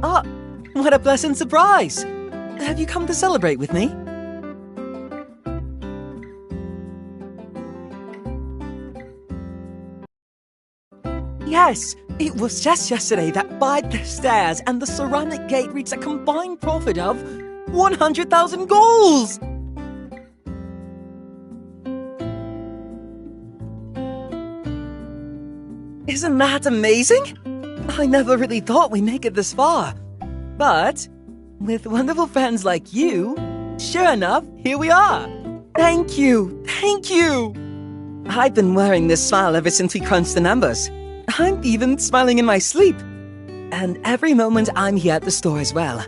Ah, what a pleasant surprise! Have you come to celebrate with me? Yes, it was just yesterday that Bide the Stairs and the Ceramic Gate reached a combined profit of 100,000 goals! Isn't that amazing? I never really thought we'd make it this far. But, with wonderful friends like you, sure enough, here we are. Thank you, thank you! I've been wearing this smile ever since we crunched the numbers. I'm even smiling in my sleep. And every moment I'm here at the store as well.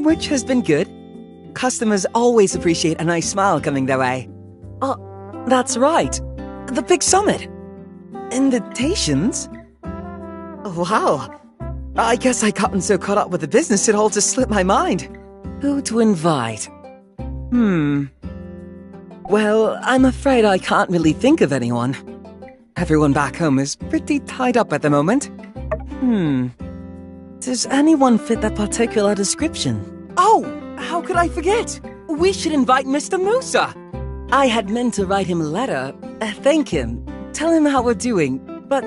Which has been good. Customers always appreciate a nice smile coming their way. Oh, that's right. The big summit. Invitations? Wow. I guess I gotten so caught up with the business it all just slipped my mind. Who to invite? Well, I'm afraid I can't really think of anyone. Everyone back home is pretty tied up at the moment. Does anyone fit that particular description? Oh, how could I forget? We should invite Mr. Musa. I had meant to write him a letter, thank him, tell him how we're doing, but...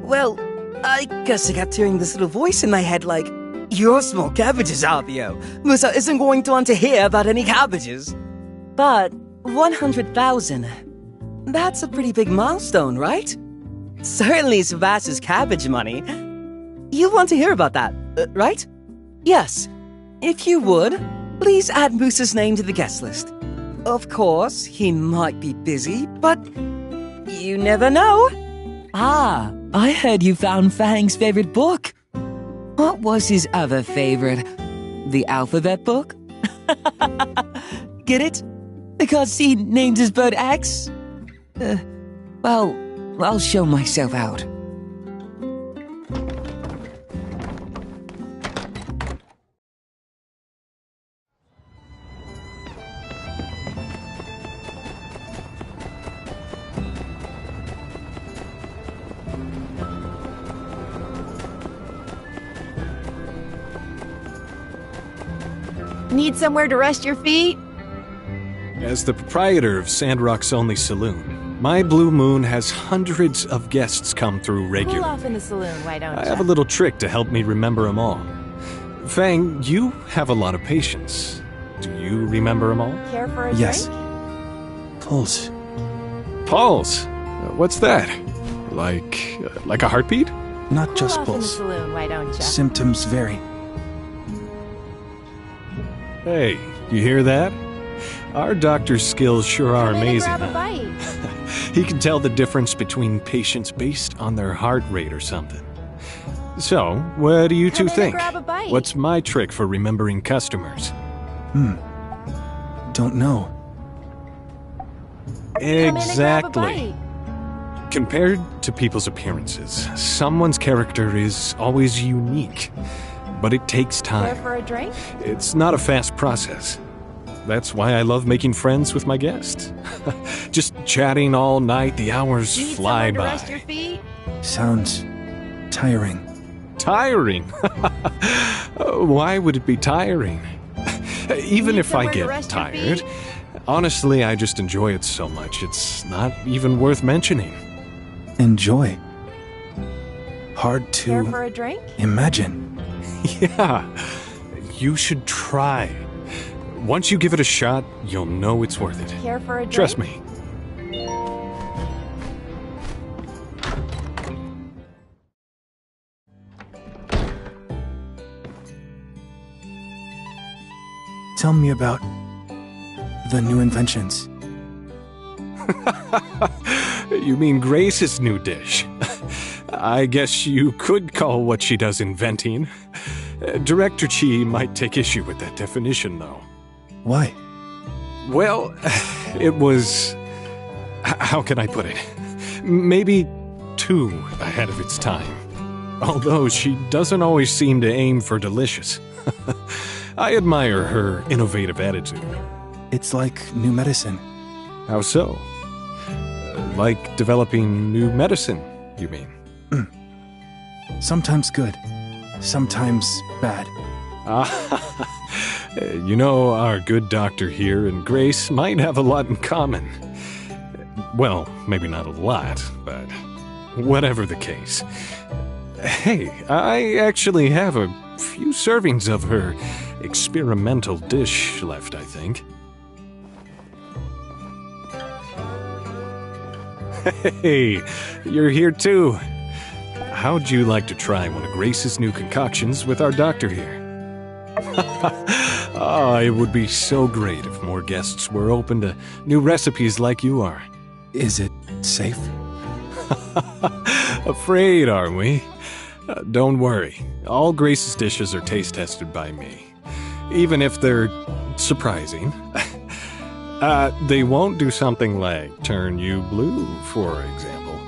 well, I guess I kept hearing this little voice in my head like, "You're small cabbages, Alvio. Musa isn't going to want to hear about any cabbages." But 100,000... that's a pretty big milestone, right? Certainly surpasses cabbage money. You want to hear about that, right? Yes. If you would, please add Moose's name to the guest list. Of course, he might be busy, but you never know. Ah, I heard you found Fang's favorite book. What was his other favorite? The alphabet book? Get it? Because he named his bird X? Well, I'll show myself out. Need somewhere to rest your feet? As the proprietor of Sandrock's only saloon, my Blue Moon has hundreds of guests come through regularly. Cool off in the saloon, why don't you? I have a little trick to help me remember them all. Fang, you have a lot of patience. Do you remember them all? Care for a Yes. drink? Pulse. Pulse? What's that? Like a heartbeat? Not Cool just off in the pulse. saloon, why don't you? Symptoms vary. Hey, you hear that? Our doctor's skills sure are Come in and amazing, grab a huh? bite. He can tell the difference between patients based on their heart rate or something. So, what do you Come two in and think? grab a bite. What's my trick for remembering customers? Don't know. Come in and grab a Exactly. bite. Compared to people's appearances, someone's character is always unique. But it takes Care time. for a drink? It's not a fast process. That's why I love making friends with my guests. Just chatting all night, the hours Need fly somewhere to by. rest your feet? Sounds tiring. Tiring? Why would it be tiring? Even Need if I somewhere to get rest your tired, feet? honestly, I just enjoy it so much, it's not even worth mentioning. Enjoy. Hard Care for to a drink? imagine. Yeah, you should try. Once you give it a shot, you'll know it's worth it. Care for a drink? Trust me. Tell me about the new inventions. You mean Grace's new dish? I guess you could call what she does inventing. Director Chi might take issue with that definition, though. Why? Well, it was... how can I put it? Maybe too ahead of its time. Although she doesn't always seem to aim for delicious. I admire her innovative attitude. It's like new medicine. How so? Like developing new medicine, you mean? Sometimes good, sometimes bad. You know, our good doctor here and Grace might have a lot in common. Well, maybe not a lot, but whatever the case. Hey, I actually have a few servings of her experimental dish left, I think. Hey, you're here too. How'd you like to try one of Grace's new concoctions with our doctor here? Oh, it would be so great if more guests were open to new recipes like you are. Is it safe? Afraid, are we? Don't worry. All Grace's dishes are taste tested by me. Even if they're surprising. They won't do something like turn you blue, for example.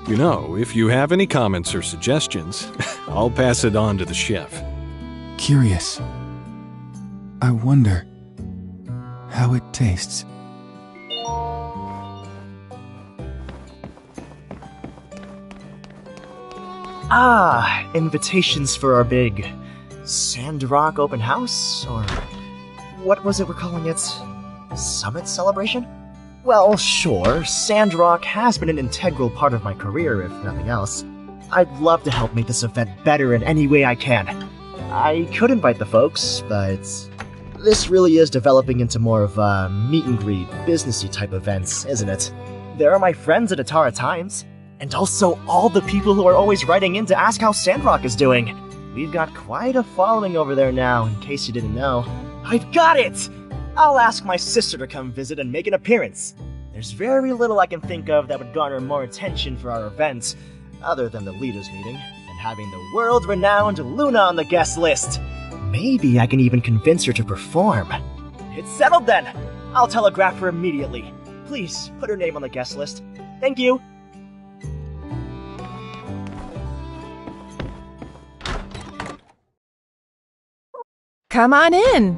You know, if you have any comments or suggestions, I'll pass it on to the chef. Curious. I wonder how it tastes. Ah, invitations for our big Sandrock open house? Or what was it we're calling it? Summit celebration? Well, sure, Sandrock has been an integral part of my career, if nothing else. I'd love to help make this event better in any way I can. I could invite the folks, but this really is developing into more of a meet and greet, businessy type events, isn't it? There are my friends at Atara Times, and also all the people who are always writing in to ask how Sandrock is doing. We've got quite a following over there now, in case you didn't know. I've got it! I'll ask my sister to come visit and make an appearance. There's very little I can think of that would garner more attention for our event, other than the leaders meeting, and having the world-renowned Luna on the guest list. Maybe I can even convince her to perform. It's settled then! I'll telegraph her immediately. Please, put her name on the guest list. Thank you! Come on in.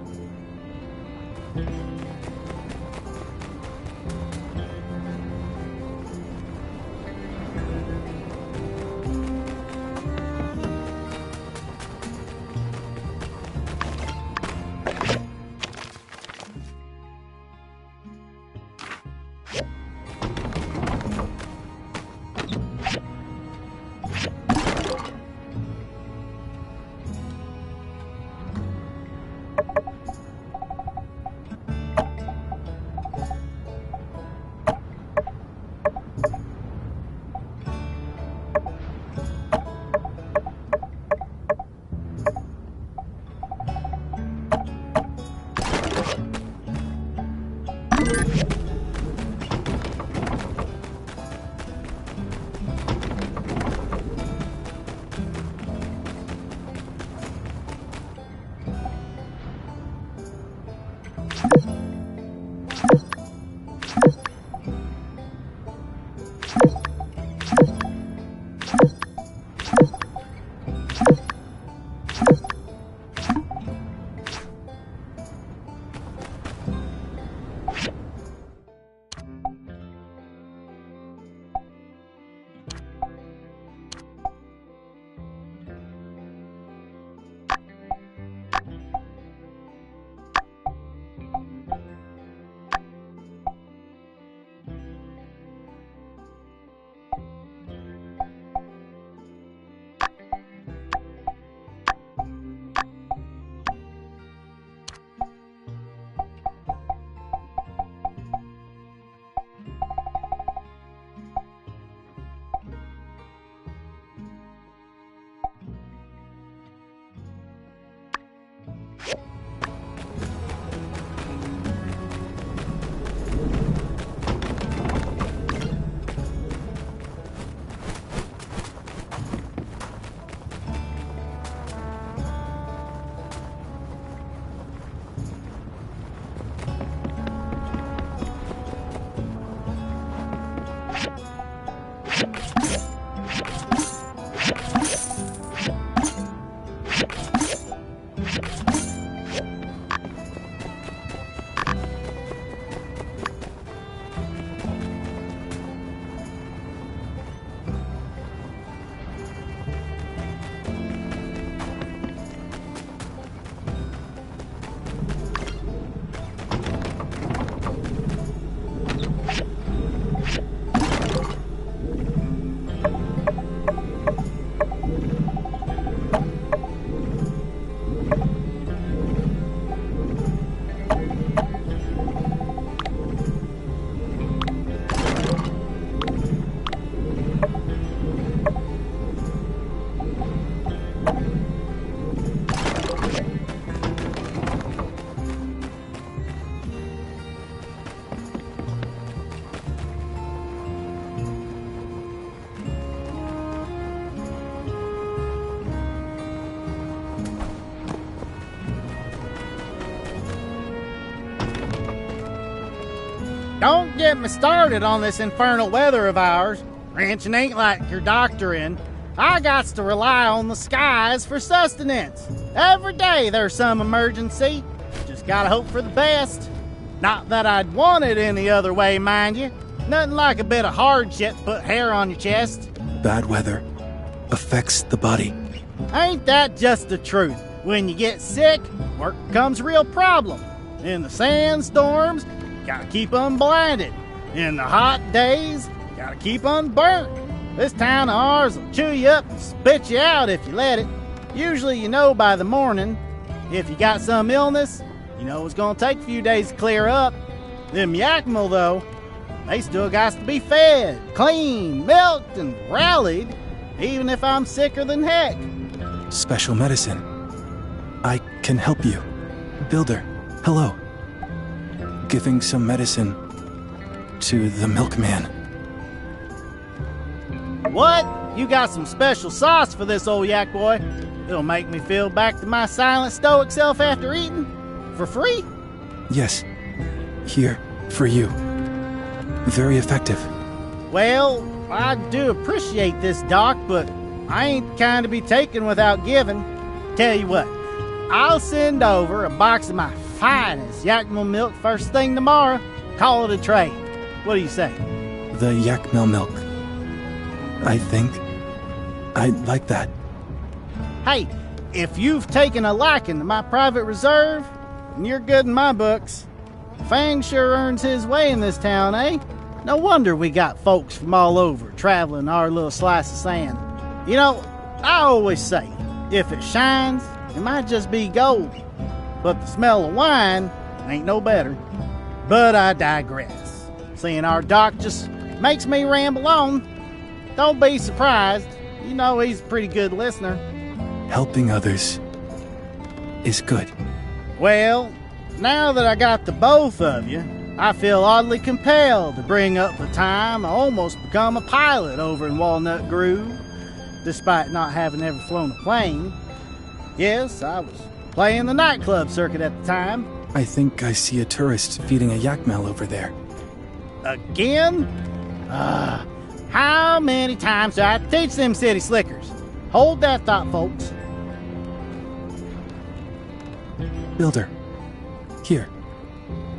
Don't get me started on this infernal weather of ours. Ranching ain't like your doctoring. I gots to rely on the skies for sustenance. Every day there's some emergency. Just gotta hope for the best. Not that I'd want it any other way, mind you. Nothing like a bit of hardship to put hair on your chest. Bad weather affects the body. Ain't that just the truth? When you get sick, work becomes a real problem. In the sandstorms, gotta keep unblinded. In the hot days, gotta keep unburnt. This town of ours will chew you up and spit you out if you let it. Usually you know by the morning. If you got some illness, you know it's gonna take a few days to clear up. Them Yakima, though, they still got to be fed, cleaned, milked, and rallied, even if I'm sicker than heck. Special medicine. I can help you. Builder, hello. Giving some medicine to the milkman. What? You got some special sauce for this old yak boy? It'll make me feel back to my silent stoic self after eating? For free? Yes. Here, for you. Very effective. Well, I do appreciate this, Doc, but I ain't the kind to be taken without giving. Tell you what, I'll send over a box of my finest Yakima milk first thing tomorrow. Call it a trade. What do you say? The Yakima milk. I think I'd like that. Hey, if you've taken a liking to my private reserve, then you're good in my books. Fang sure earns his way in this town, eh? No wonder we got folks from all over traveling our little slice of sand. You know, I always say, if it shines, it might just be gold. But the smell of wine ain't no better. But I digress. Seeing our doc just makes me ramble on. Don't be surprised. You know he's a pretty good listener. Helping others is good. Well, now that I got the both of you, I feel oddly compelled to bring up the time I almost become a pilot over in Walnut Grove, despite not having ever flown a plane. Yes, I was playing the nightclub circuit at the time. I think I see a tourist feeding a yakmel over there. Again? How many times do I have to teach them city slickers? Hold that thought, folks. Builder, here.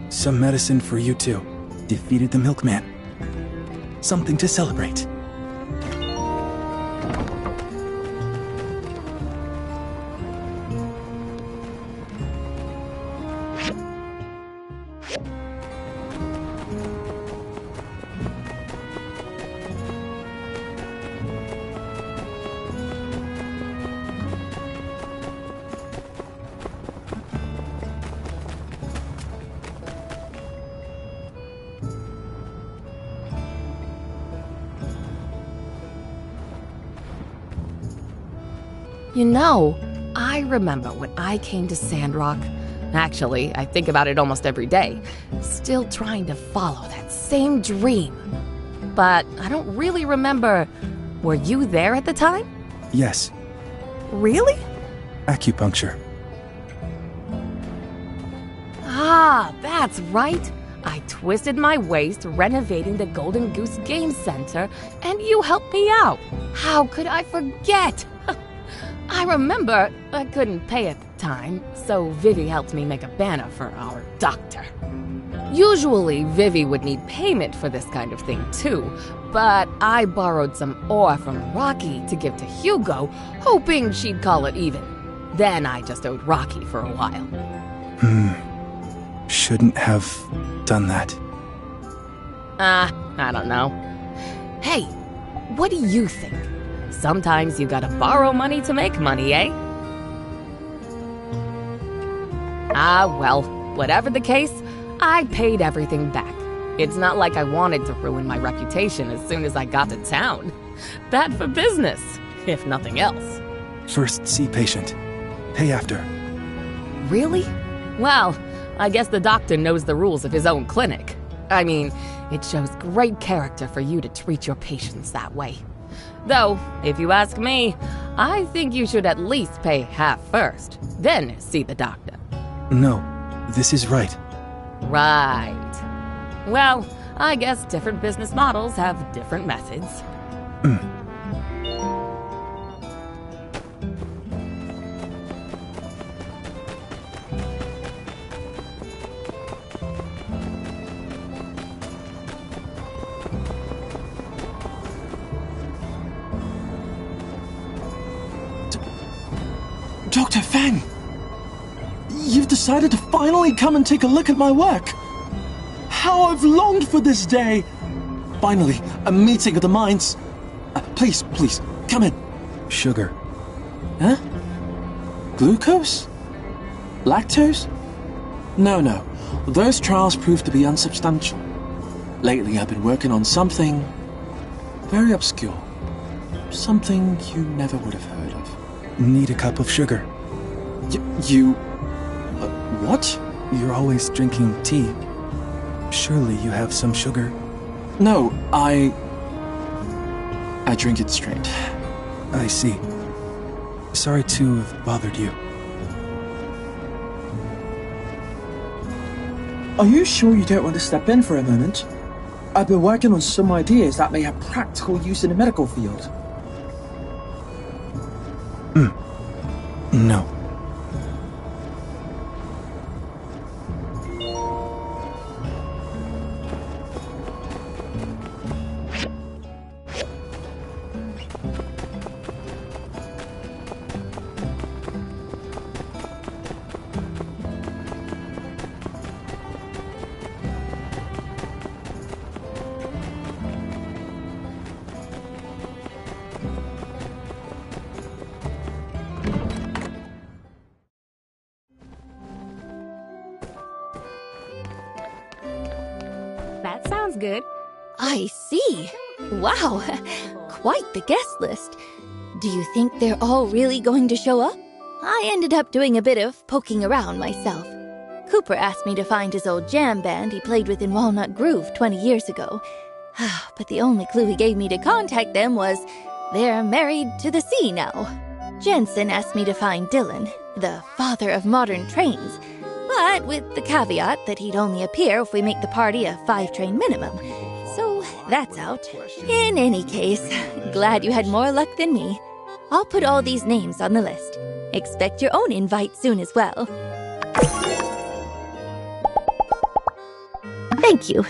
Some medicine for you too. Defeated the milkman. Something to celebrate. You know, I remember when I came to Sandrock. Actually, I think about it almost every day. Still trying to follow that same dream. But I don't really remember. Were you there at the time? Yes. Really? Acupuncture. Ah, that's right. I twisted my waist renovating the Golden Goose Game Center, and you helped me out. How could I forget? I remember I couldn't pay at the time, so Vivi helped me make a banner for our doctor. Usually, Vivi would need payment for this kind of thing too, but I borrowed some ore from Rocky to give to Hugo, hoping she'd call it even. Then I just owed Rocky for a while. Shouldn't have done that. I don't know. Hey, what do you think? Sometimes you gotta borrow money to make money, eh? Well, whatever the case, I paid everything back. It's not like I wanted to ruin my reputation as soon as I got to town. Bad for business, if nothing else. First see patient. Pay after. Really? Well, I guess the doctor knows the rules of his own clinic. I mean, it shows great character for you to treat your patients that way. Though, if you ask me, I think you should at least pay half first, then see the doctor. No, this is right. Right. Well, I guess different business models have different methods. Dr. Fang! You've decided to finally come and take a look at my work! How I've longed for this day! Finally, a meeting of the minds. Please, come in. Sugar. Huh? Glucose? Lactose? No. Those trials proved to be unsubstantial. Lately, I've been working on something very obscure. Something you never would have heard of. Need a cup of sugar. What? You're always drinking tea. Surely you have some sugar. No, I drink it straight. I see. Sorry to have bothered you. Are you sure you don't want to step in for a moment? I've been working on some ideas that may have practical use in the medical field. No. That sounds good. I see. Wow, quite the guest list. Do you think they're all really going to show up? I ended up doing a bit of poking around myself. Cooper asked me to find his old jam band he played with in Walnut Grove 20 years ago. But the only clue he gave me to contact them was they're married to the sea now. Jensen asked me to find Dylan, the father of modern trains, but with the caveat that he'd only appear if we make the party a 5-train minimum. So that's out. In any case, glad you had more luck than me. I'll put all these names on the list. Expect your own invite soon as well. Thank you.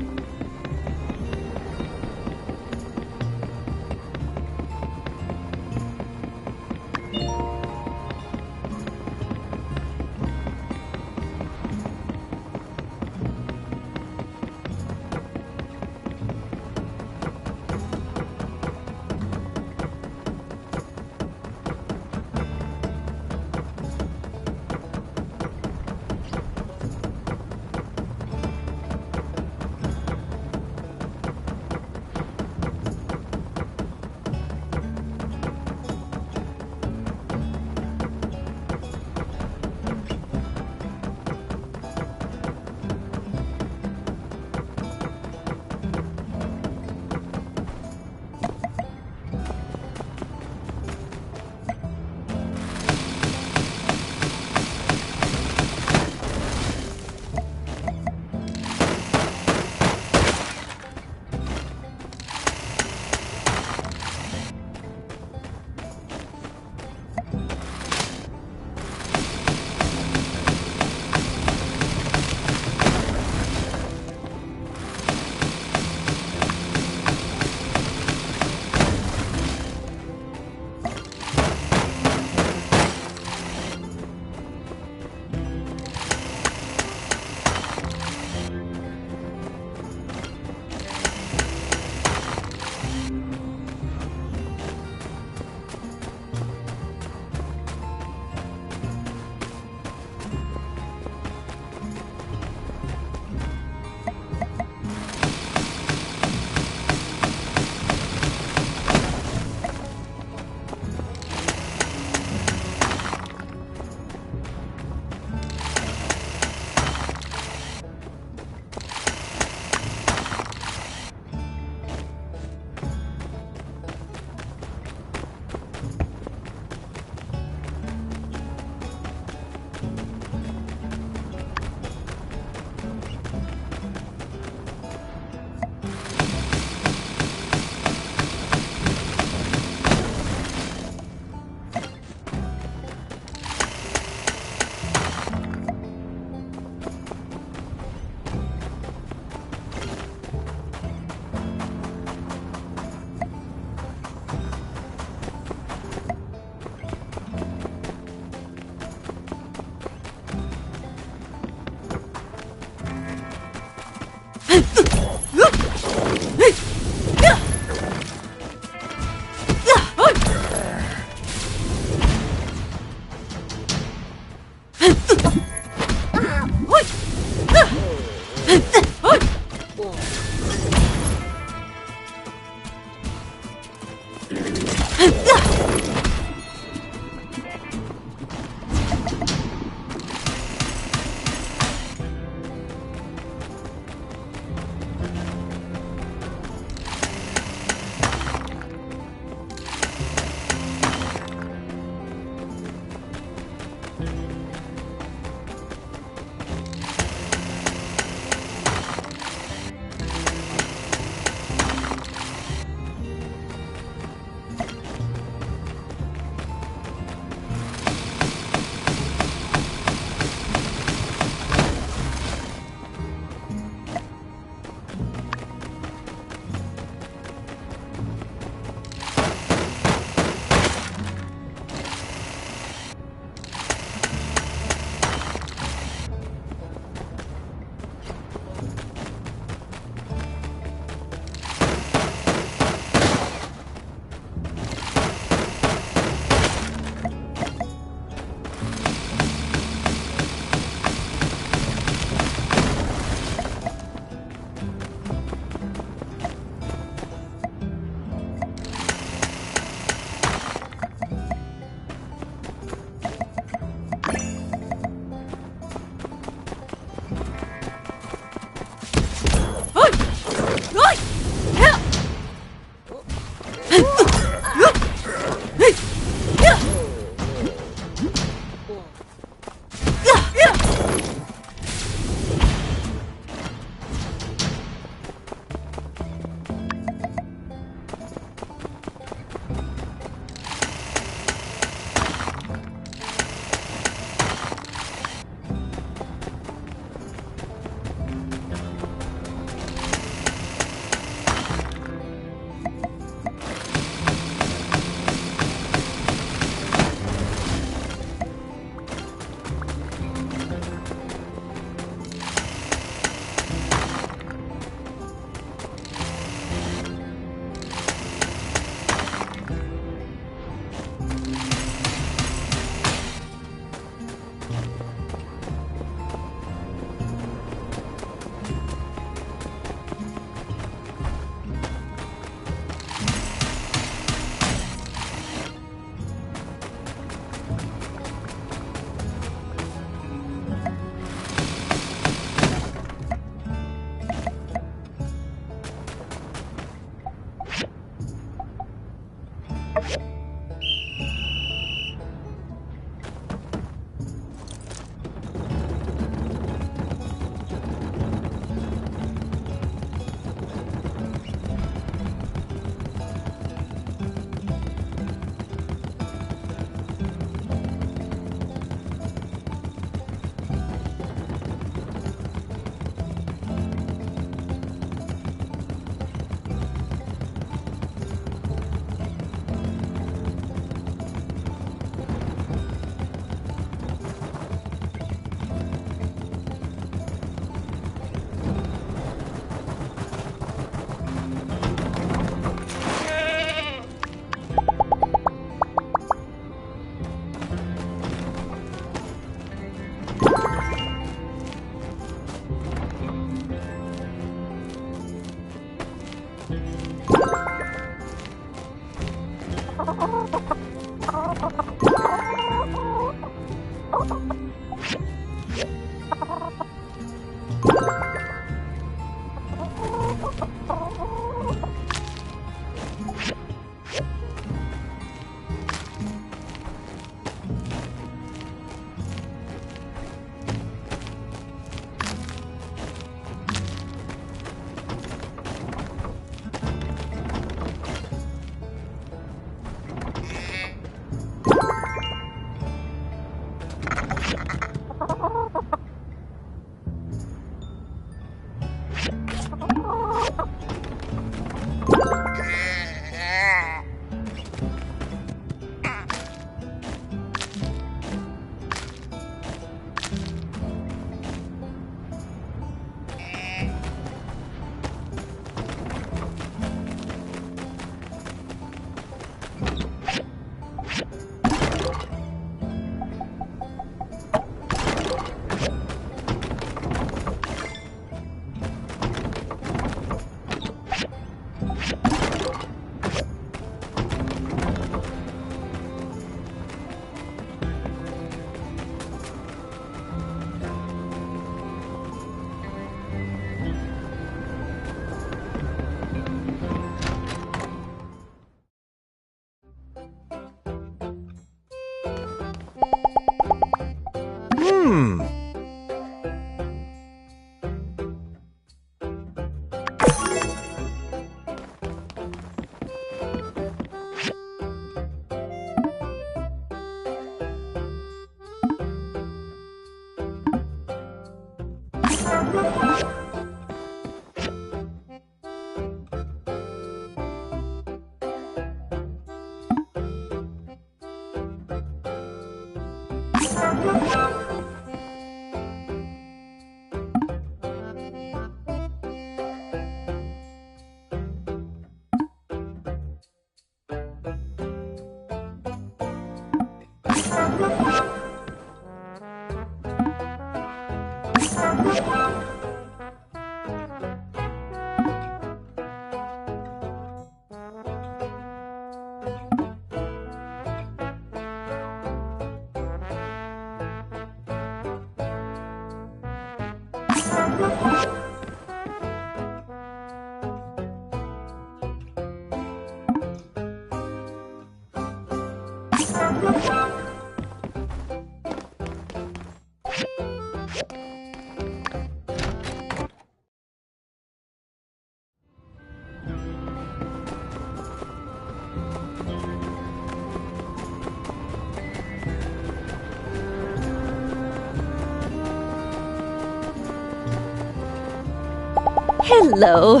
Hello.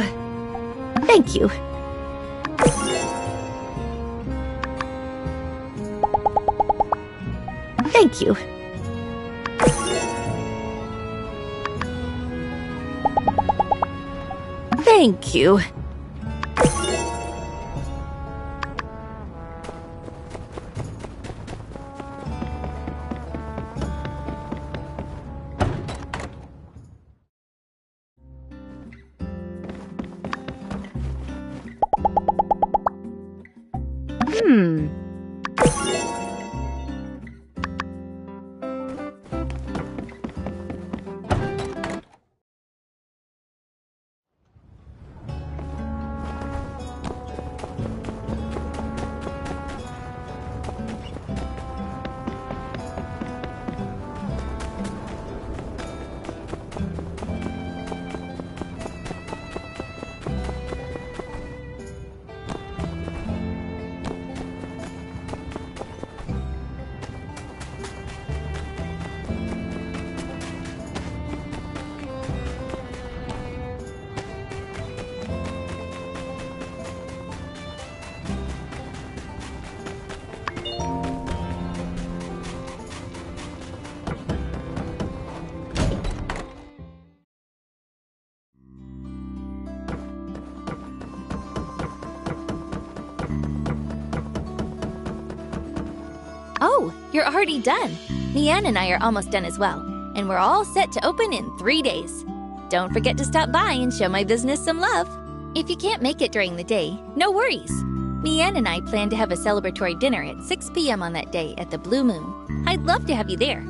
Thank you. Thank you. Thank you. Oh, you're already done. Leanne and I are almost done as well, and we're all set to open in 3 days. Don't forget to stop by and show my business some love. If you can't make it during the day, no worries. Leanne and I plan to have a celebratory dinner at 6 p.m. on that day at the Blue Moon. I'd love to have you there.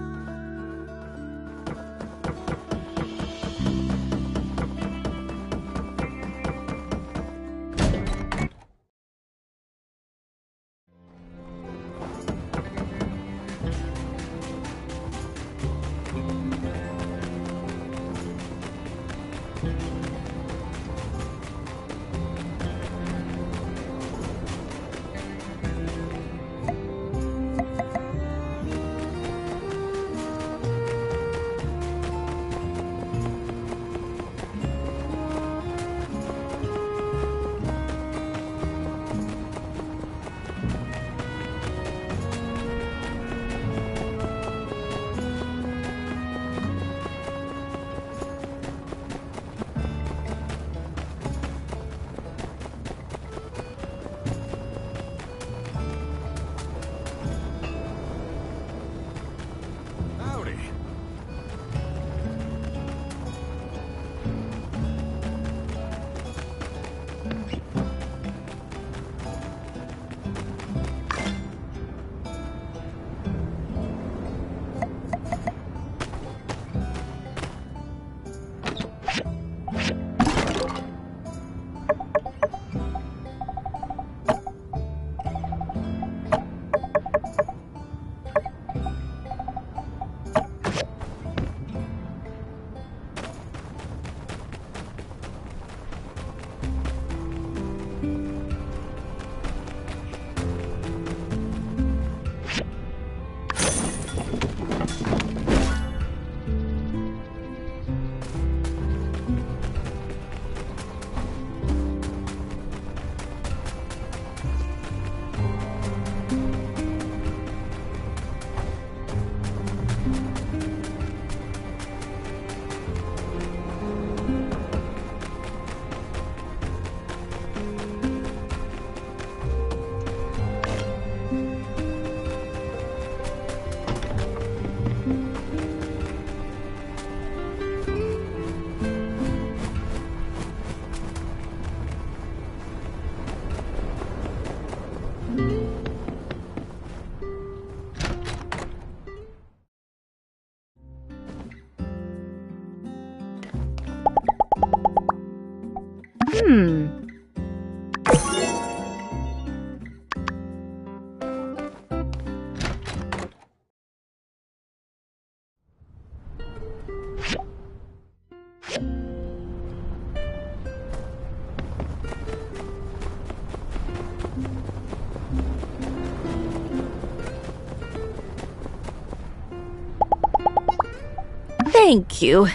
Thank you.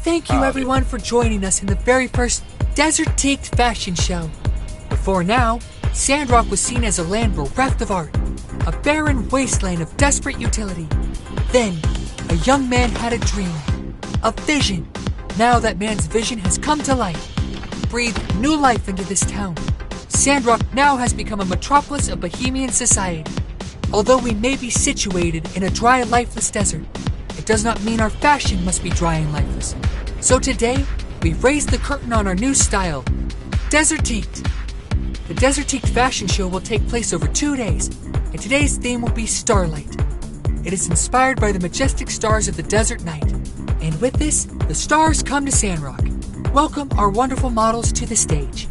Thank you everyone for joining us in the very first Desert Taked fashion show. Before now, Sandrock was seen as a land bereft of art, a barren wasteland of desperate utility. Then, a young man had a dream, a vision. Now that man's vision has come to life, breathed new life into this town. Sandrock now has become a metropolis of Bohemian society. Although we may be situated in a dry, lifeless desert, it does not mean our fashion must be dry and lifeless. So today, we've raised the curtain on our new style, Desertique. The Desertique fashion show will take place over 2 days, and today's theme will be Starlight. It is inspired by the majestic stars of the desert night. And with this, the stars come to Sandrock. Welcome our wonderful models to the stage.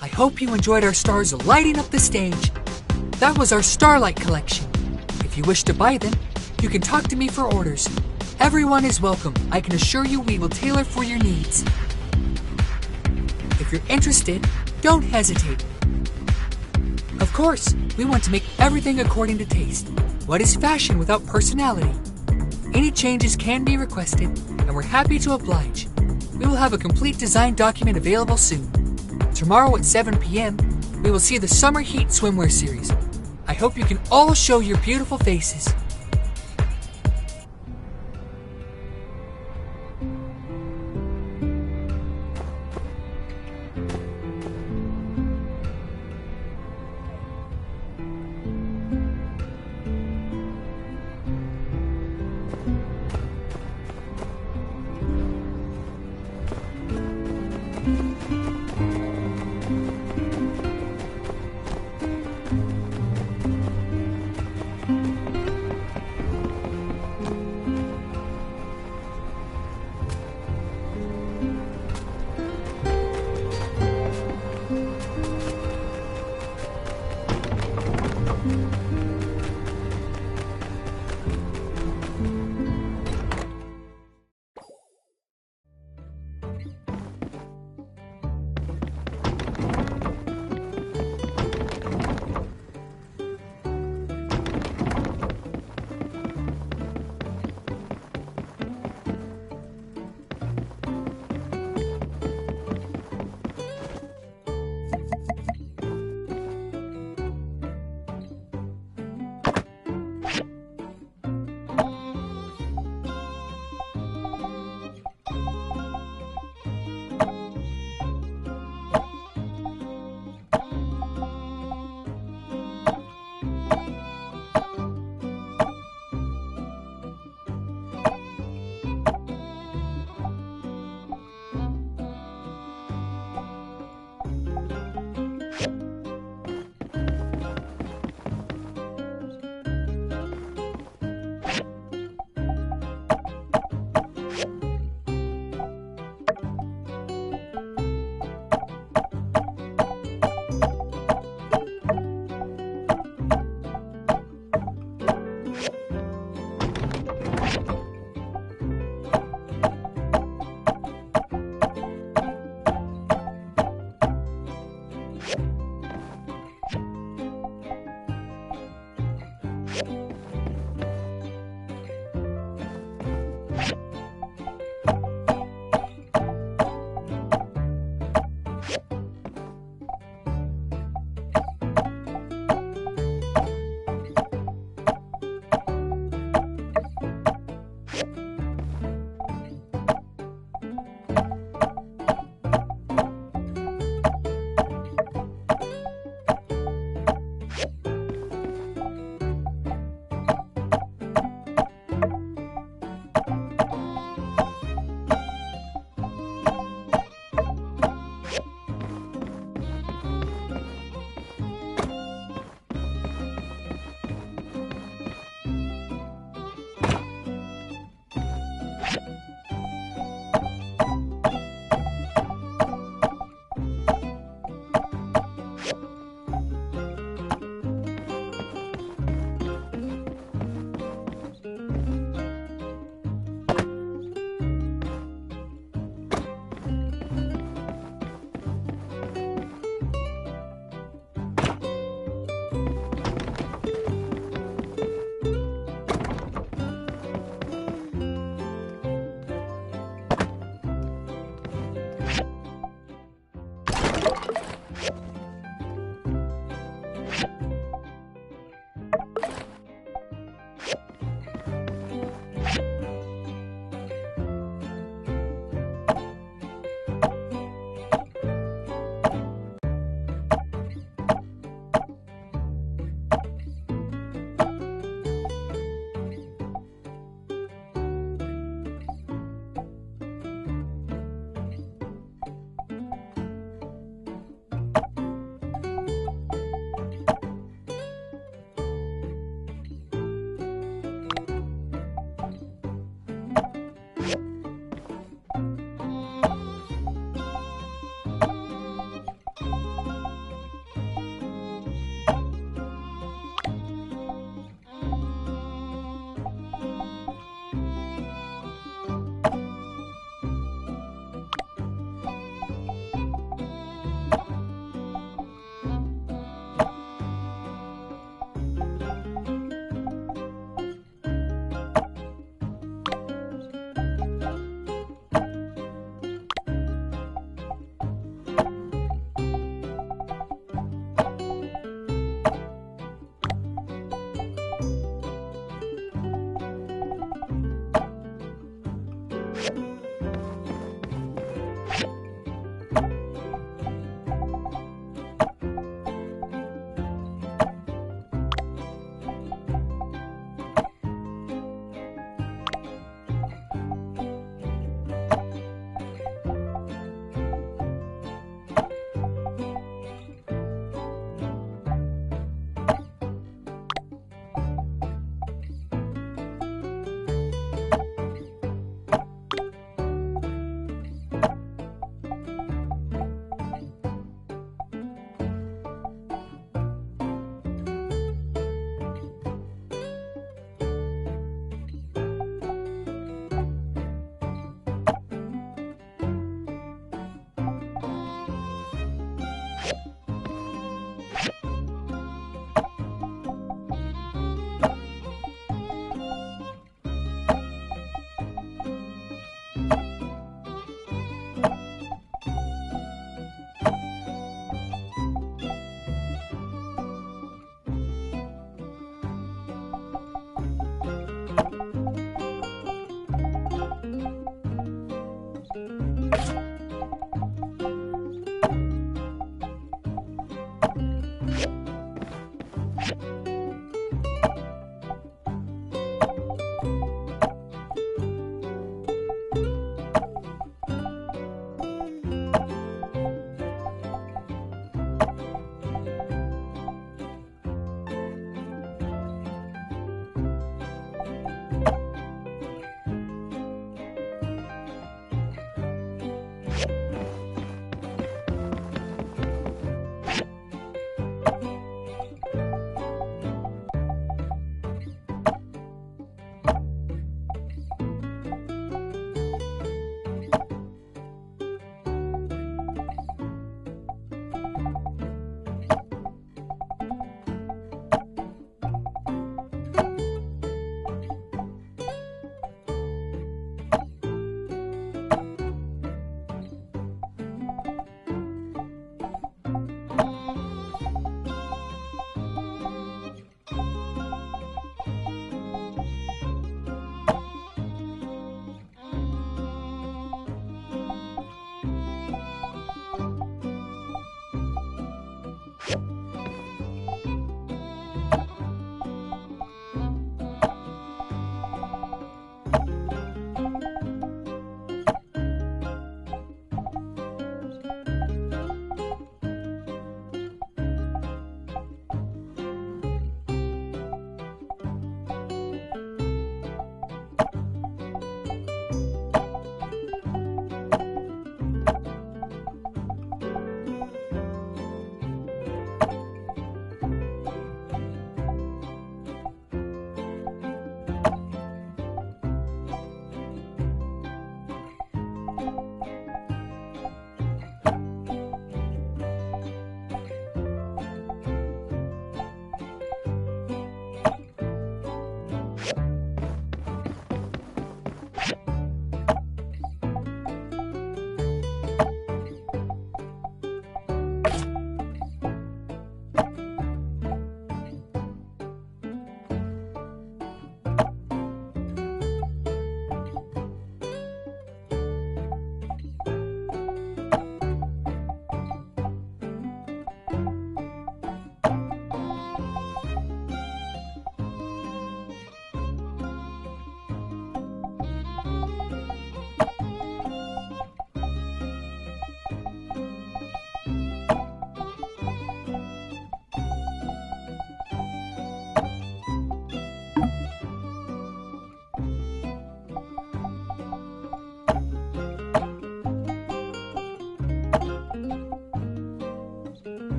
I hope you enjoyed our stars lighting up the stage. That was our Starlight collection. If you wish to buy them, you can talk to me for orders. Everyone is welcome. I can assure you we will tailor for your needs. If you're interested, don't hesitate. Of course, we want to make everything according to taste. What is fashion without personality? Any changes can be requested, and we're happy to oblige. We will have a complete design document available soon. Tomorrow at 7 p.m., we will see the Summer Heat Swimwear Series. I hope you can all show your beautiful faces.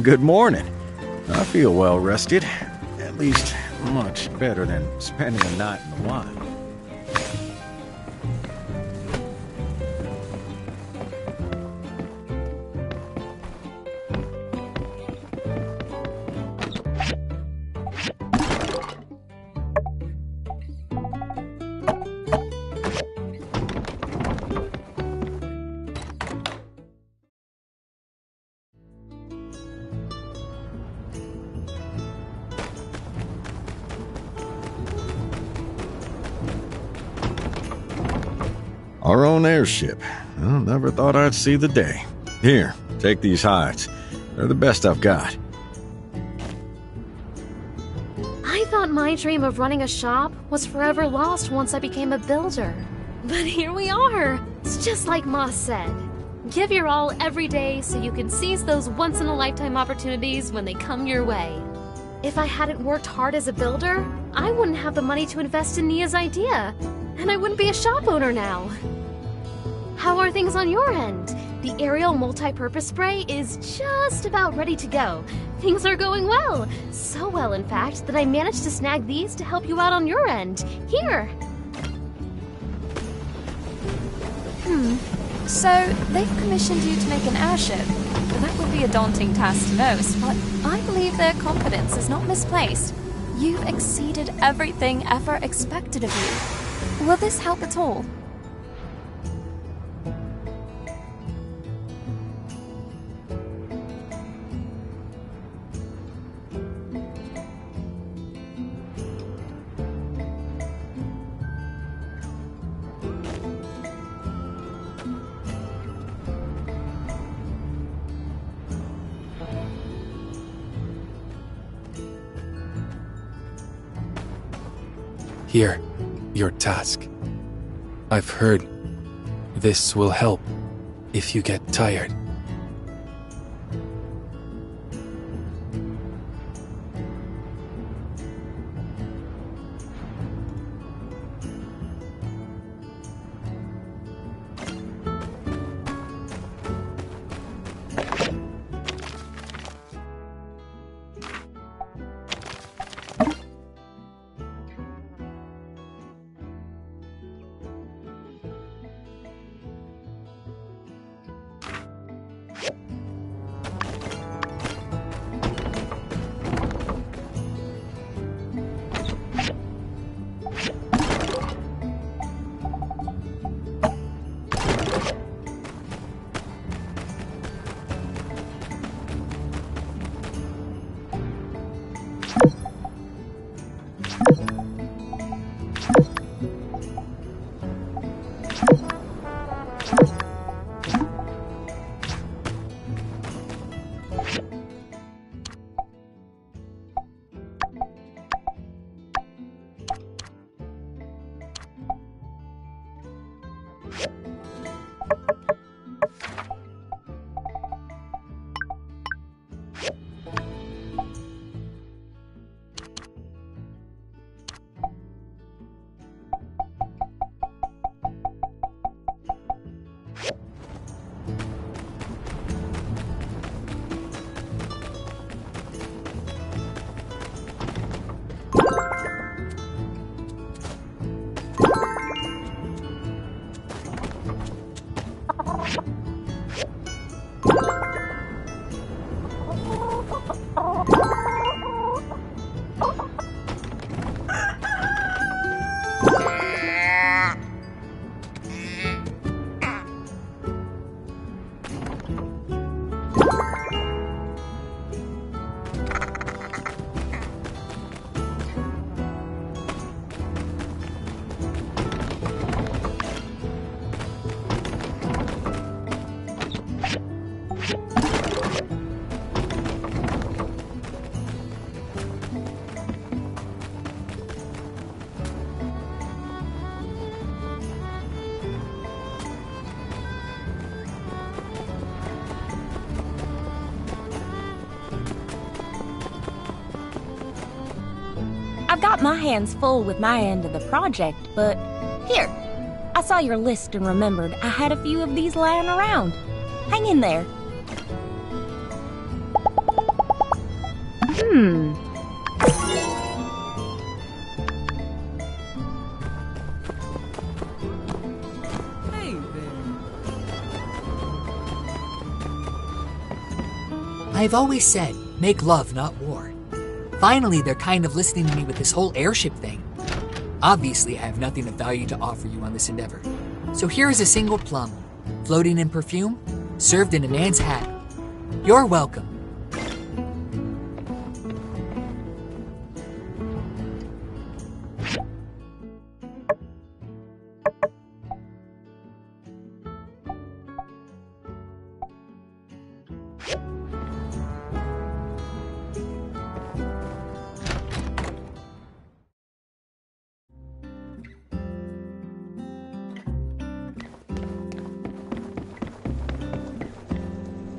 Good morning. I feel well rested. At least much better than spending a night in the wild. Our own airship. Well, never thought I'd see the day. Here, take these hides. They're the best I've got. I thought my dream of running a shop was forever lost once I became a builder. But here we are! It's just like Moss said. Give your all every day so you can seize those once-in-a-lifetime opportunities when they come your way. If I hadn't worked hard as a builder, I wouldn't have the money to invest in Nia's idea. And I wouldn't be a shop owner now. How are things on your end? The aerial multi-purpose spray is just about ready to go. Things are going well. So well, in fact, that I managed to snag these to help you out on your end. Here! So, they've commissioned you to make an airship. That would be a daunting task to most, but I believe their confidence is not misplaced. You've exceeded everything ever expected of you. Will this help at all? Here, your task. I've heard this will help if you get tired. I've got my hands full with my end of the project, but here, I saw your list and remembered I had a few of these lying around. Hang in there. I've always said, make love, not war. Finally, they're kind of listening to me with this whole airship thing. Obviously, I have nothing of value to offer you on this endeavor. So here is a single plum, floating in perfume, served in a man's hat. You're welcome.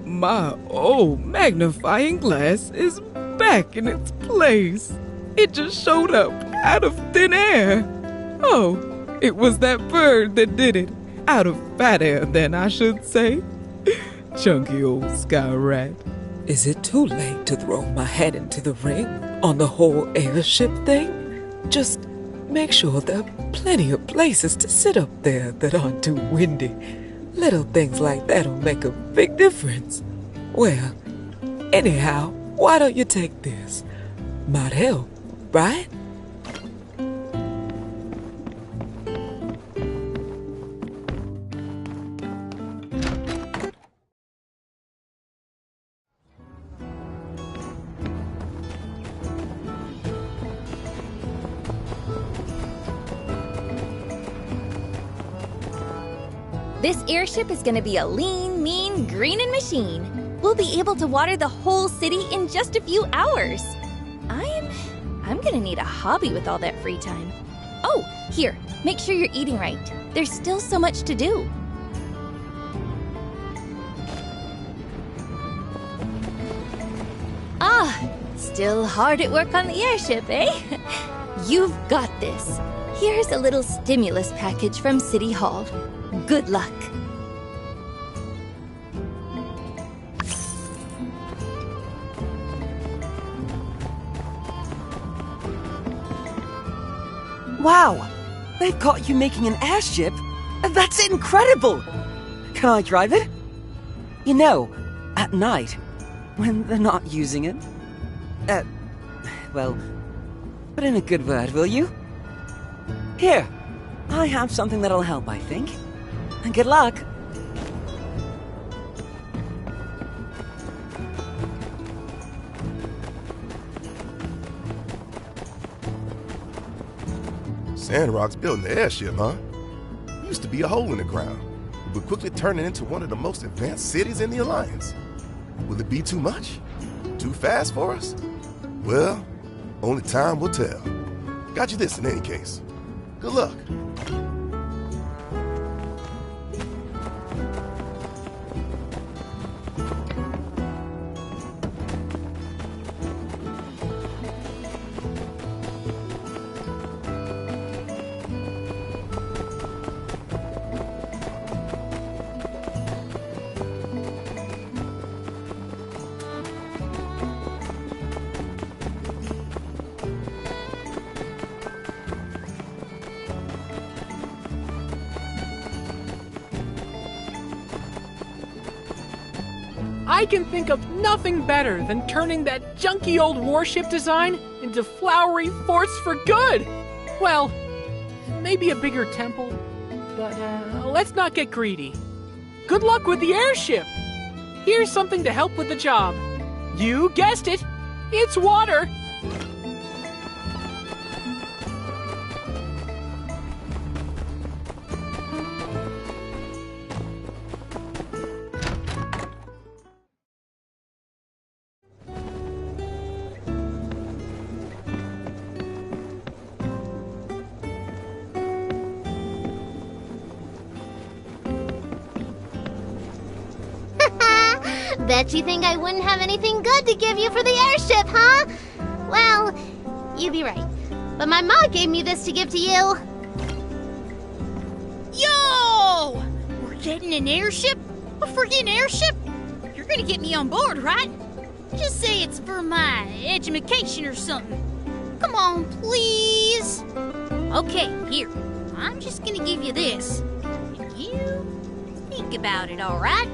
My old magnifying glass is back in its place. It just showed up out of thin air. Oh, it was that bird that did it. Out of fat air, then, I should say. Chunky old sky rat. Is it too late to throw my hat into the ring on the whole airship thing? Just make sure there are plenty of places to sit up there that aren't too windy. Little things like that'll make a big difference. Well, anyhow, why don't you take this? Might help, right? This airship is gonna be a lean, mean, greening machine. We'll be able to water the whole city in just a few hours. I'm gonna need a hobby with all that free time. Oh, here, make sure you're eating right. There's still so much to do. Still hard at work on the airship, eh? You've got this. Here's a little stimulus package from City Hall. Good luck. Wow! They've got you making an airship? That's incredible! Can I drive it? You know, at night, when they're not using it. Well, put in a good word, will you? Here, I have something that'll help, I think. And good luck. Sandrock's building the airship, huh? Used to be a hole in the ground, but quickly turning into one of the most advanced cities in the Alliance. Will it be too much? Too fast for us? Well, only time will tell. Got you this in any case. Good luck. I can think of nothing better than turning that junky old warship design into flowery force for good. Well, maybe a bigger temple, but let's not get greedy. Good luck with the airship. Here's something to help with the job. You guessed it, it's water. Bet you think I wouldn't have anything good to give you for the airship, huh? Well, you'd be right. But my ma gave me this to give to you. Yo! We're getting an airship? A freaking airship? You're gonna get me on board, right? Just say it's for my education or something. Come on, please. Okay, here. I'm just gonna give you this. And you think about it, all right?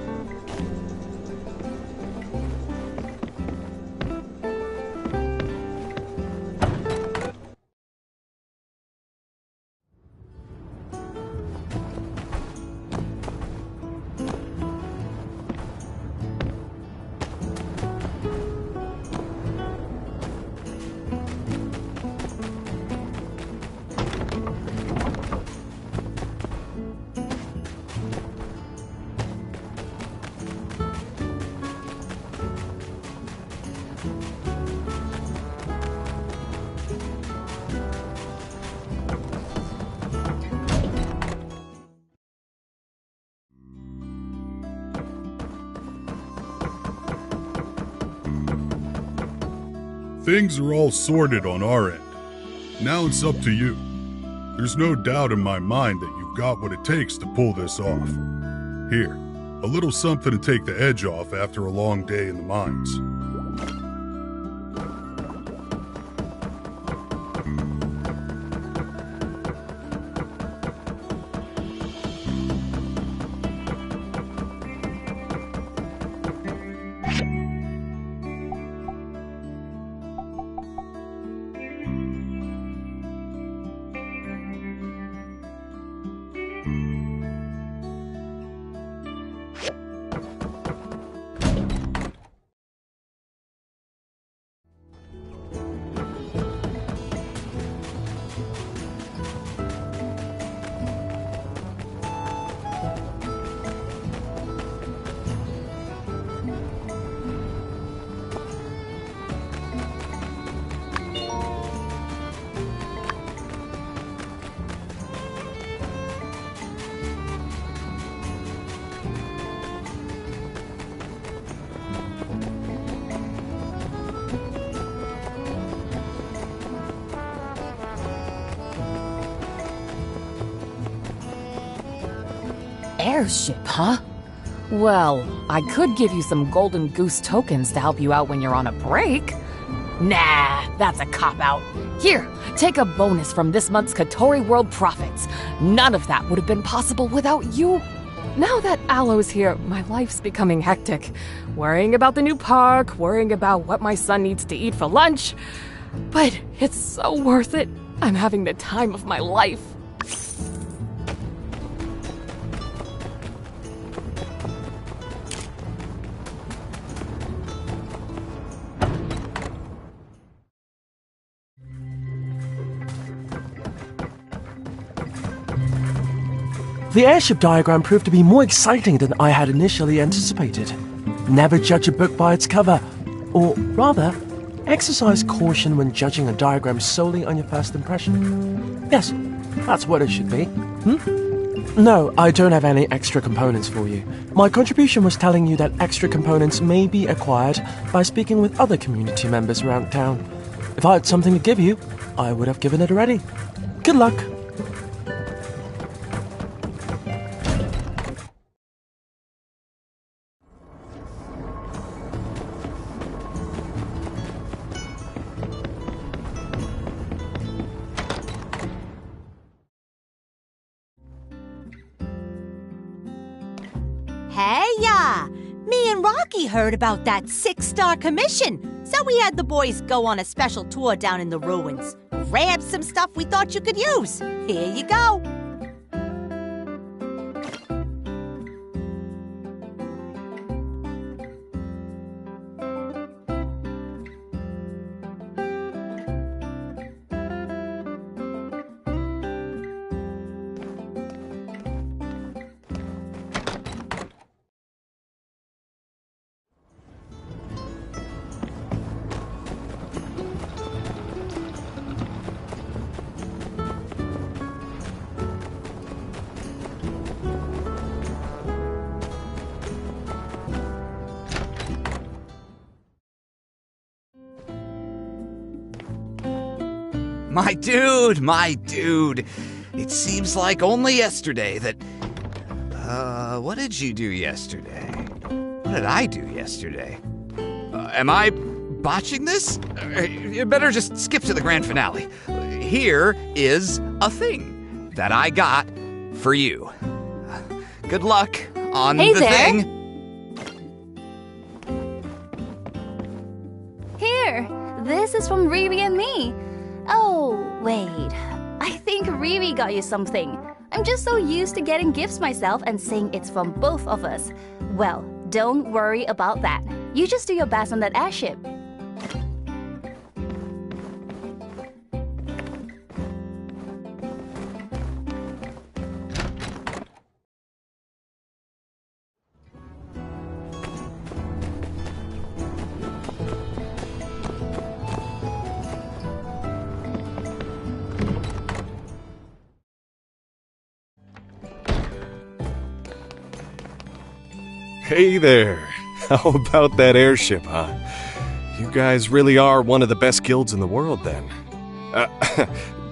Things are all sorted on our end. Now it's up to you. There's no doubt in my mind that you've got what it takes to pull this off. Here, a little something to take the edge off after a long day in the mines. Airship, huh? Well, I could give you some golden goose tokens to help you out when you're on a break. Nah, that's a cop-out. Here, take a bonus from this month's Katori World profits. None of that would have been possible without you. Now that Aloe's here, my life's becoming hectic. Worrying about the new park, worrying about what my son needs to eat for lunch. But it's so worth it. I'm having the time of my life. The airship diagram proved to be more exciting than I had initially anticipated. Never judge a book by its cover. Or rather, exercise caution when judging a diagram solely on your first impression. Yes, that's what it should be. No, I don't have any extra components for you. My contribution was telling you that extra components may be acquired by speaking with other community members around town. If I had something to give you, I would have given it already. Good luck. Hey-ya! Me and Rocky heard about that 6-star commission, so we had the boys go on a special tour down in the ruins. Grabbed some stuff we thought you could use. Here you go. My dude. It seems like only yesterday that... what did you do yesterday? What did I do yesterday? am I botching this? You better just skip to the grand finale. Here is a thing that I got for you. Good luck on Hey the there. thing. Here, this is from Riri and me. Oh, wait. I think Riri got you something. I'm just so used to getting gifts myself and saying it's from both of us. Well, don't worry about that. You just do your best on that airship. Hey there. How about that airship, huh? You guys really are one of the best guilds in the world, then.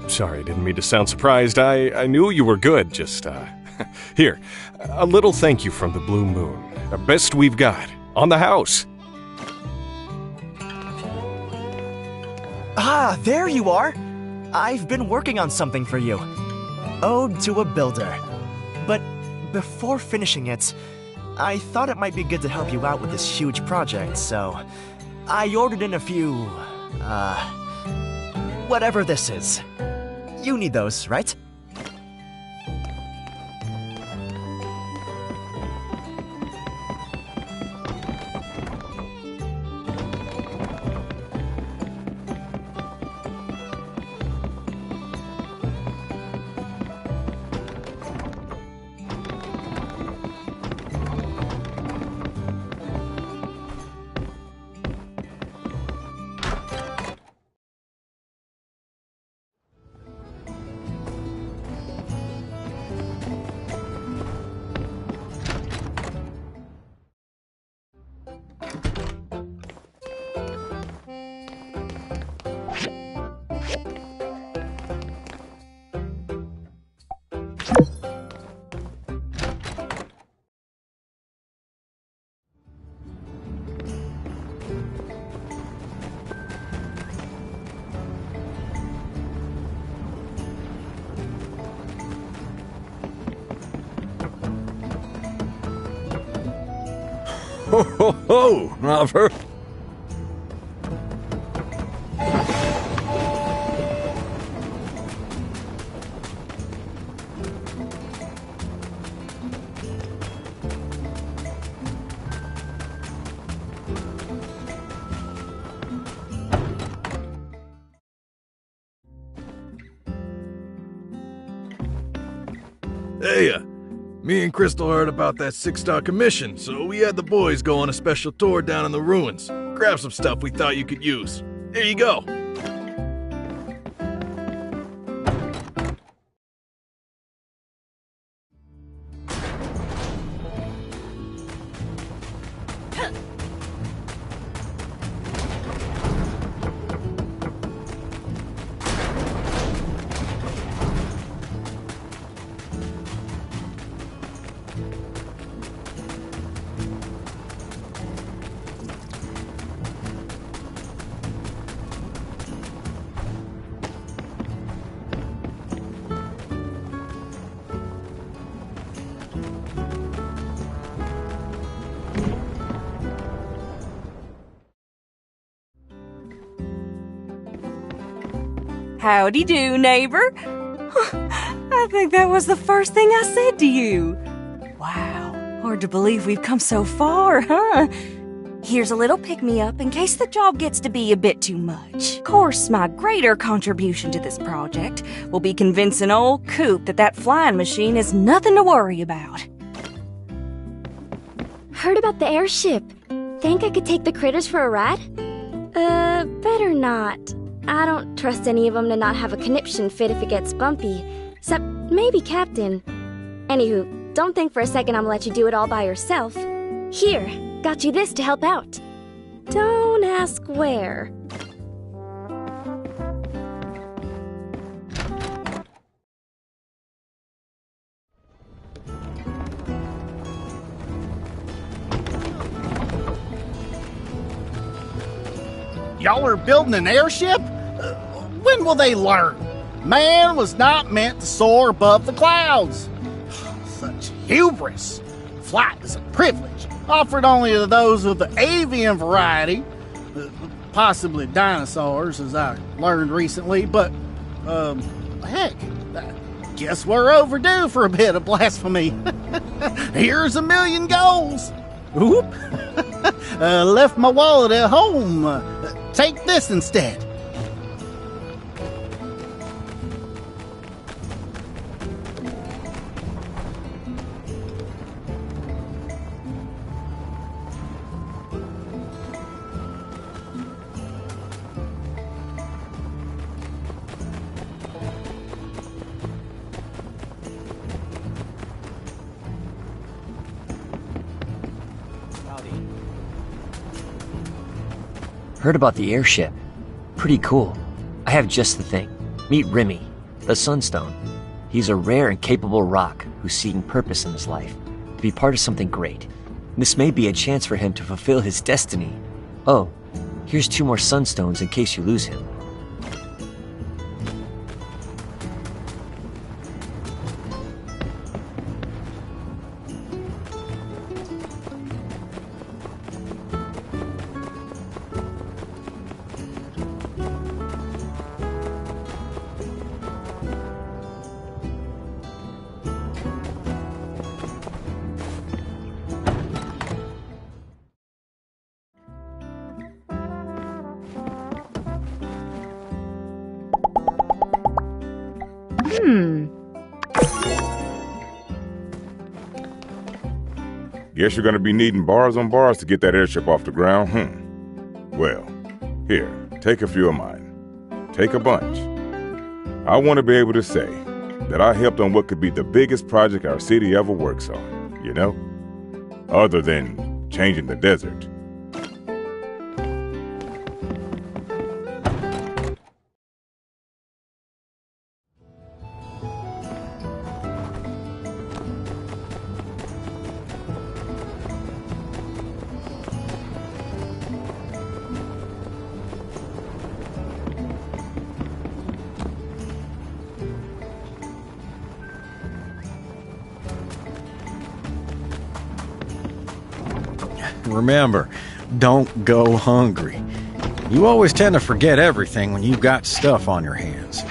Sorry, didn't mean to sound surprised. I knew you were good, just, Here, a little thank you from the Blue Moon. The best we've got. On the house. Ah, there you are! I've been working on something for you. Ode to a Builder. But before finishing it, I thought it might be good to help you out with this huge project, so I ordered in a few, whatever this is. You need those, right? Ho, ho, ho! I've heard. Hey, me and Crystal heard about that 6-star commission, so we had the boys go on a special tour down in the ruins. Grab some stuff we thought you could use. Here you go. Howdy do, neighbor. I think that was the first thing I said to you. Wow, hard to believe we've come so far, huh? Here's a little pick-me-up in case the job gets to be a bit too much. Of course, my greater contribution to this project will be convincing old Coop that flying machine is nothing to worry about. Heard about the airship. Think I could take the critters for a ride? Better not. I don't trust any of them to not have a conniption fit if it gets bumpy. Except maybe Captain. Anywho, don't think for a second I'm gonna let you do it all by yourself. Here, got you this to help out. Don't ask where. Y'all are building an airship? When will they learn? Man was not meant to soar above the clouds. Such hubris. Flight is a privilege, offered only to those of the avian variety. Possibly dinosaurs, as I learned recently, but, heck, I guess we're overdue for a bit of blasphemy. Here's a million goals. Oop. Left my wallet at home. Take this instead. Heard about the airship. Pretty cool. I have just the thing. Meet Remy, the Sunstone. He's a rare and capable rock who's seeking purpose in his life, to be part of something great. This may be a chance for him to fulfill his destiny. Oh, here's 2 more Sunstones in case you lose him. Guess you're gonna be needing bars on bars to get that airship off the ground, Well, here, take a few of mine. Take a bunch. I want to be able to say that I helped on what could be the biggest project our city ever works on, you know? Other than changing the desert. Remember, don't go hungry. You always tend to forget everything when you've got stuff on your hands.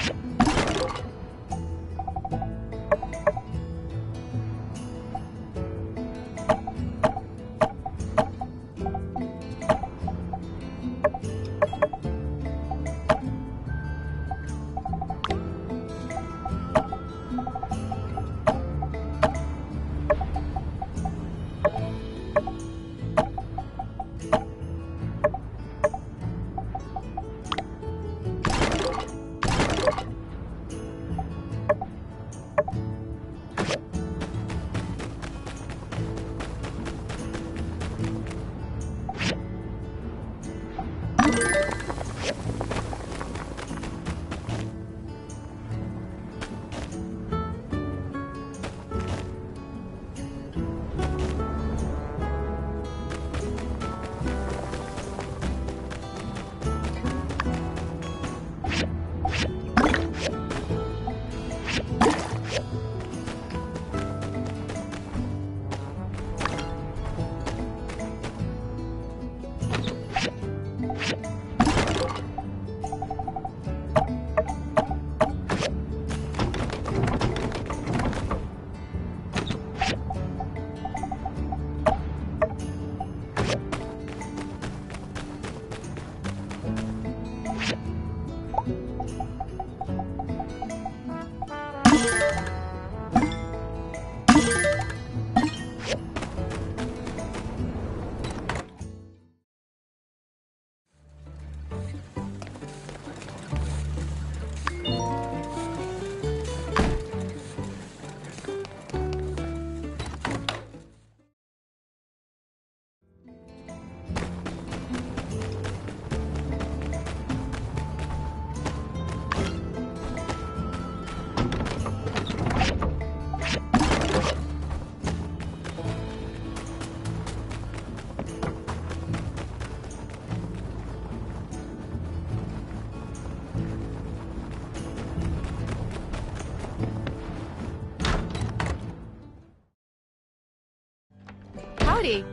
Howdy.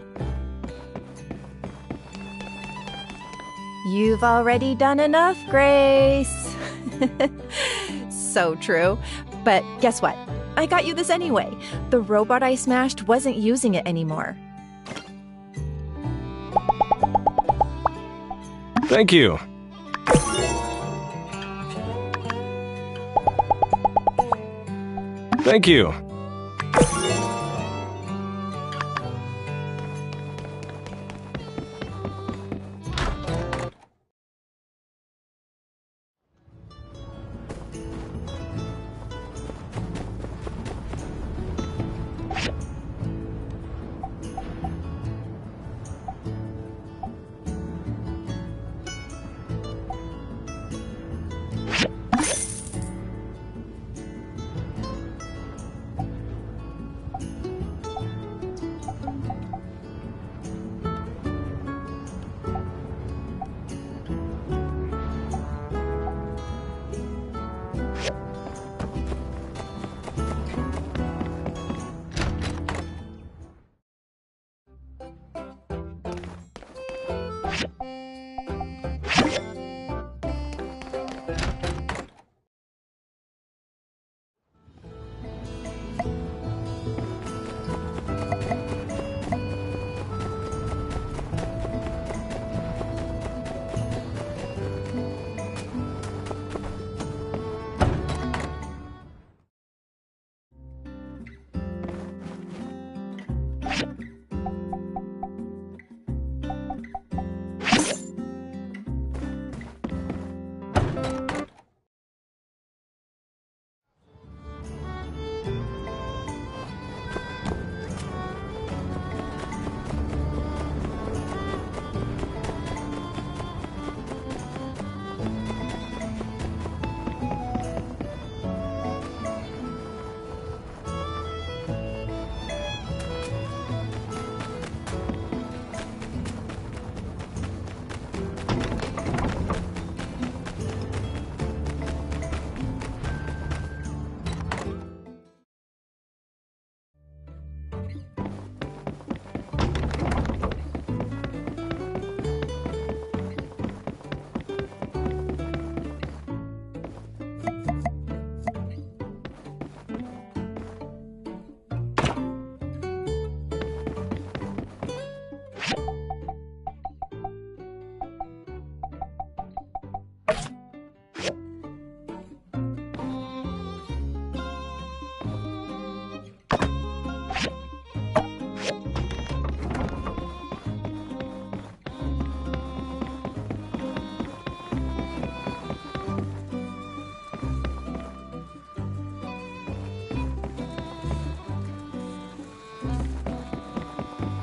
You've already done enough, Grace. So true. But guess what? I got you this anyway. The robot I smashed wasn't using it anymore. Thank you. Thank you.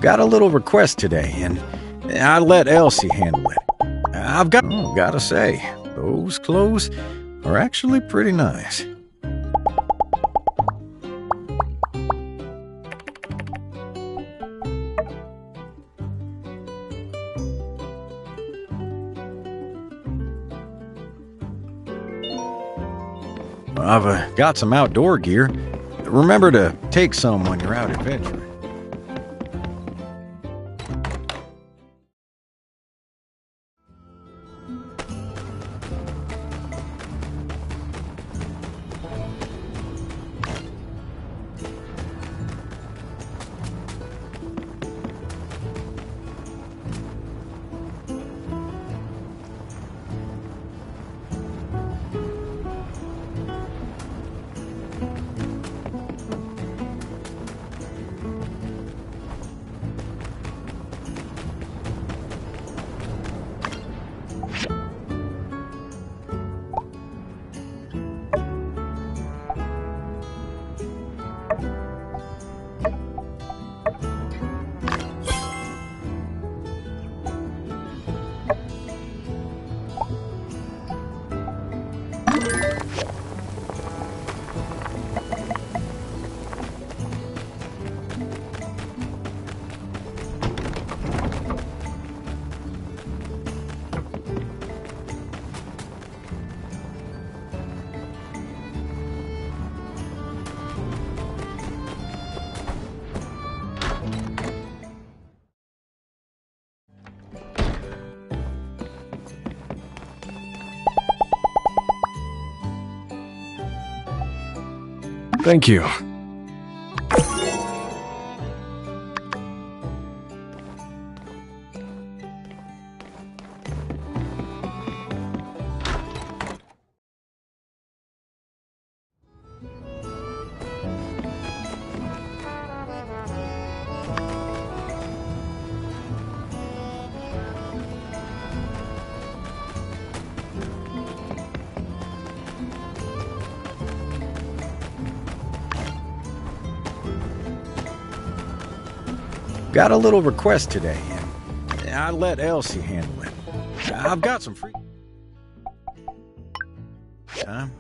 Got a little request today, and I let Elsie handle it. Gotta say, those clothes are actually pretty nice. I've got some outdoor gear. Remember to take some when you're out adventuring. Thank you. Got a little request today, and I let Elsie handle it. I've got some free time.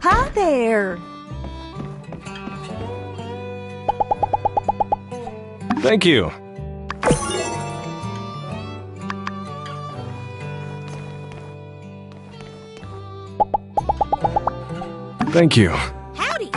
Hi there. Thank you. Thank you. Howdy.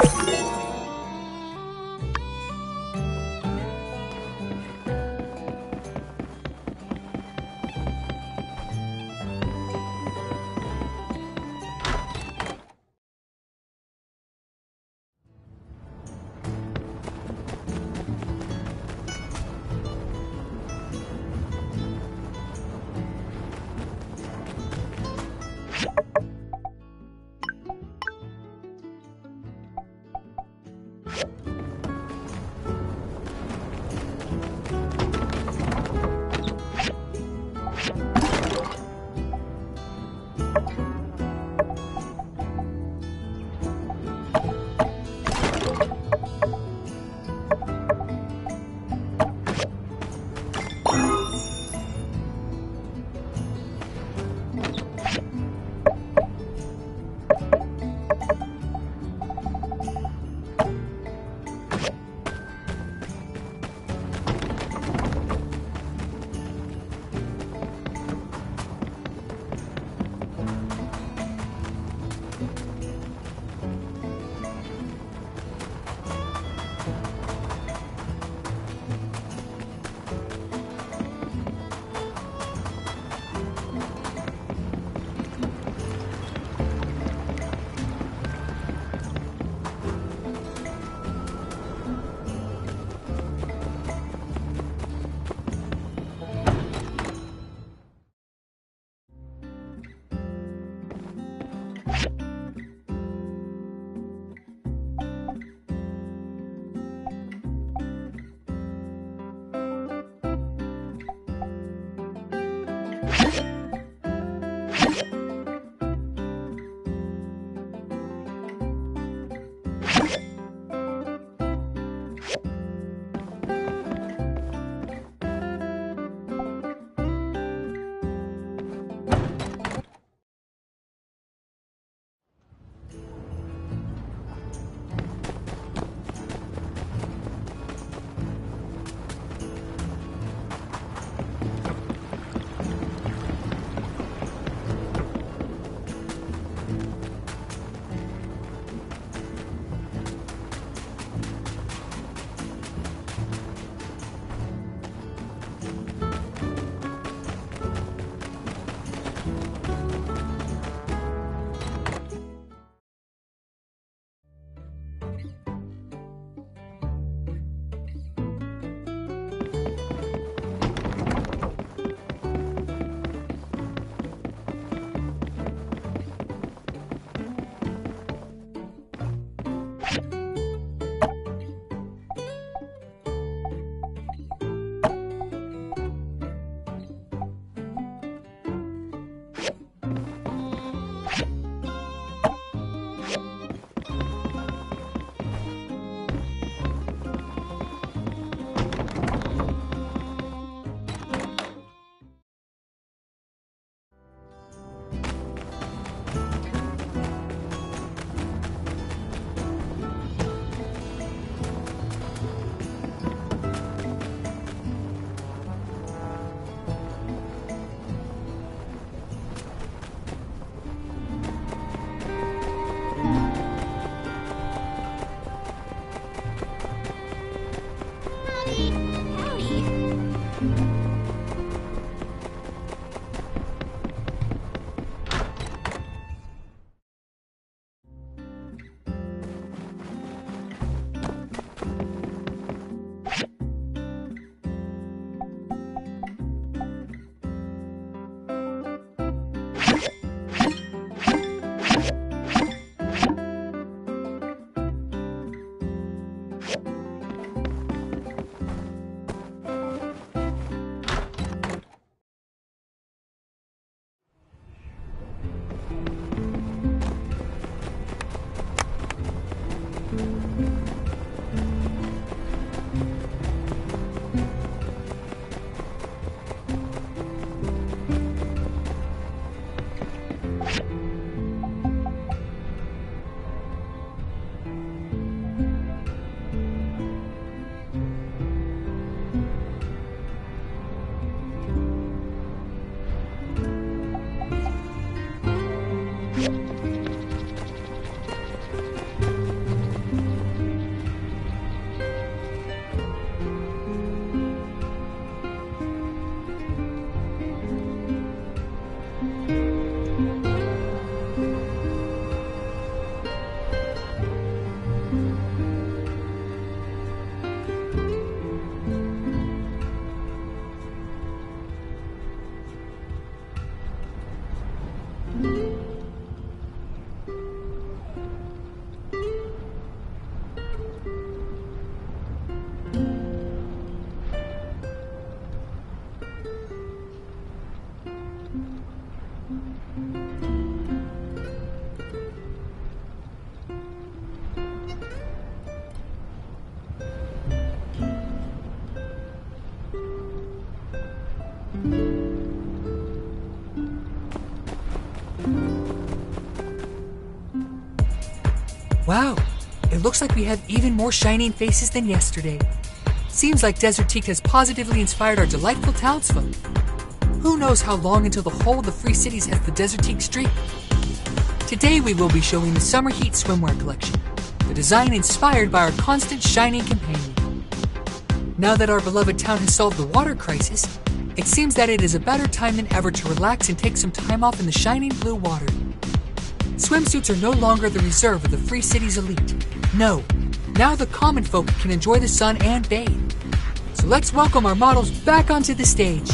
Wow, it looks like we have even more shining faces than yesterday. Seems like Desertique has positively inspired our delightful townsfolk. Who knows how long until the whole of the Free Cities has the Desertique streak? Today we will be showing the Summer Heat Swimwear collection, the design inspired by our constant shining companion. Now that our beloved town has solved the water crisis, it seems that it is a better time than ever to relax and take some time off in the shining blue water. Swimsuits are no longer the reserve of the Free Cities elite. No, now the common folk can enjoy the sun and bathe. So let's welcome our models back onto the stage.